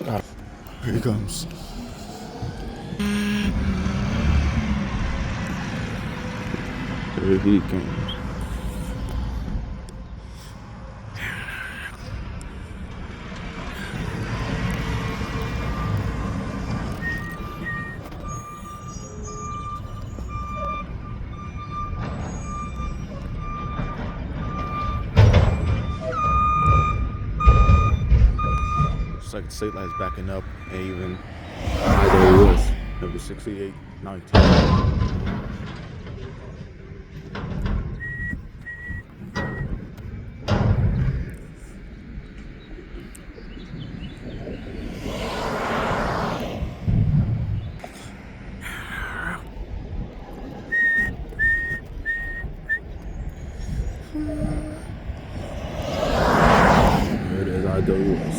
Here he comes. Here he comes. Looks like the state line's backing up, and even IWS number 6819. There it is, IWS.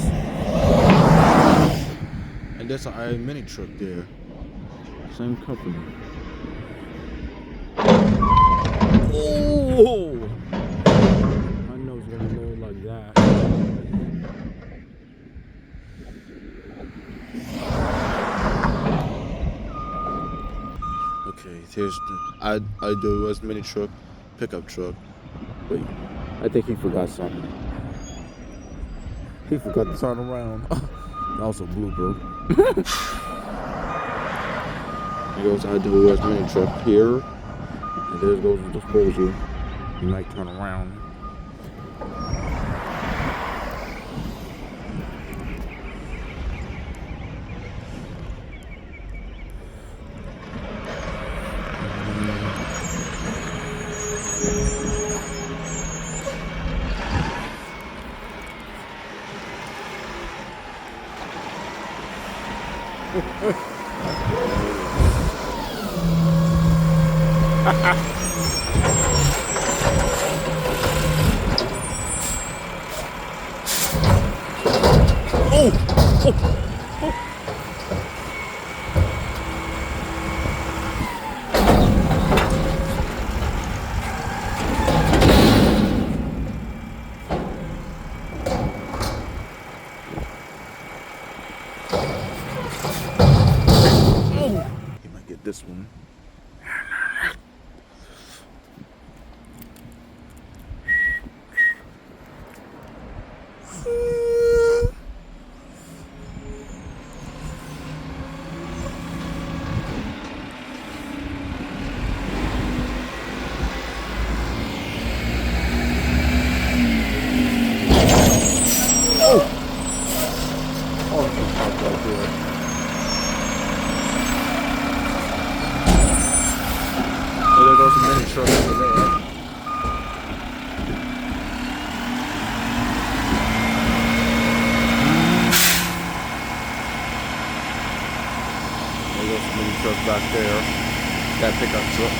And there's an Iron Mini truck there. Same company. Oh! I know it's gonna load like that. Okay, here's the IWS mini truck, pickup truck. Wait, I think he forgot something. He forgot to turn around. That was a blooper. Here goes IWS mini truck here. And there goes the disposal. He might turn around. He might get this one. There goes the mini truck over there. There goes the mini truck back there. That pickup truck.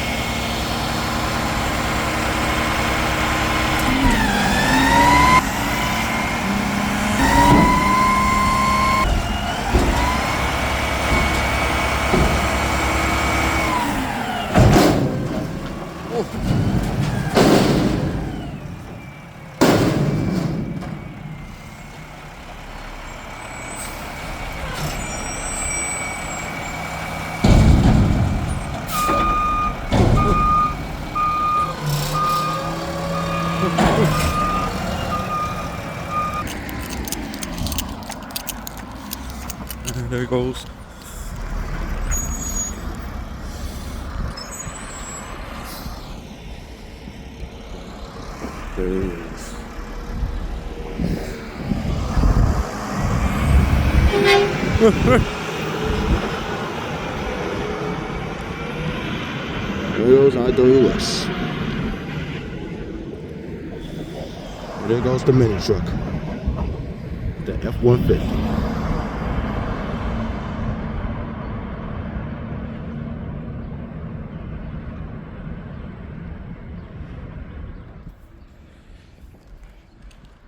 There it goes. There it is. There goes IWS. There goes the mini truck. The F-150.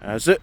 That's it.